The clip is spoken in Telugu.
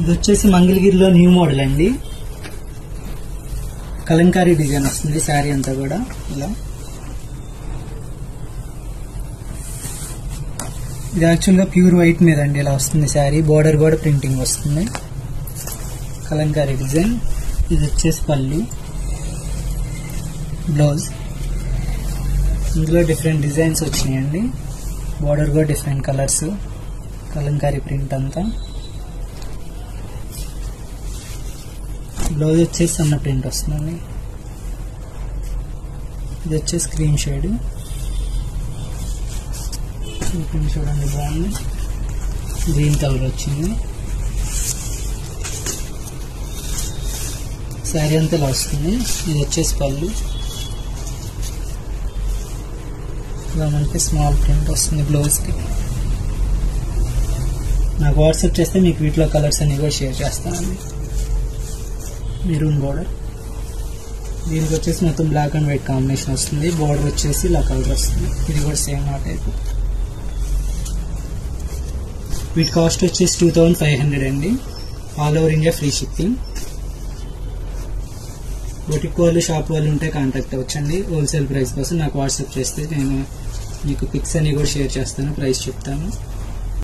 ఇది వచ్చేసి మంగళగిరిలో న్యూ మోడల్ అండి. కలంకారీ డిజైన్ వస్తుంది శారీ అంతా కూడా. ఇలా ఇది యాక్చువల్గా ప్యూర్ వైట్ మీద అండి ఇలా వస్తుంది శారీ. బోర్డర్ కూడా ప్రింటింగ్ వస్తుంది, కలంకారీ డిజైన్. ఇది వచ్చేసి పళ్ళు, బ్లౌజ్. ఇందులో డిఫరెంట్ డిజైన్స్ వచ్చినాయండి. బోర్డర్ కూడా డిఫరెంట్ కలర్స్, కలంకారీ ప్రింట్ అంతా. బ్లౌజ్ వచ్చేసి సన్న ప్రింట్ వస్తుంది. ఇది వచ్చేసి క్రీమ్ షేడ్. చూడండి బాగుంది, గ్రీన్ కలర్ వచ్చింది. శారీ అంతా ఇలా వస్తుంది. ఇది వచ్చేసి పళ్ళు. ఇలా మనకి స్మాల్ ప్రింట్ వస్తుంది బ్లౌజ్కి. నాకు వాట్సాప్ చేస్తే మీకు వీటిలో కలర్స్ అన్ని కూడా షేర్ చేస్తానండి. మెరూన్ బోర్డర్, దీనికి వచ్చేసి మొత్తం బ్లాక్ అండ్ వైట్ కాంబినేషన్ వస్తుంది. బోర్డర్ వచ్చేసి ఇలా కలర్ వస్తుంది. ఇది కూడా సేమ్ ఆ టైప్. వీటి కాస్ట్ వచ్చేసి 2500 అండి. All over India free shipping. Boutique వాళ్ళు, షాప్ వాళ్ళు ఉంటే కాంటాక్ట్ అవ్వచ్చండి. హోల్సేల్ ప్రైస్ కోసం నాకు వాట్సాప్ చేస్తే నేను మీకు పిక్స్ అన్ని కూడా షేర్ చేస్తాను, ప్రైస్ చెప్తాను.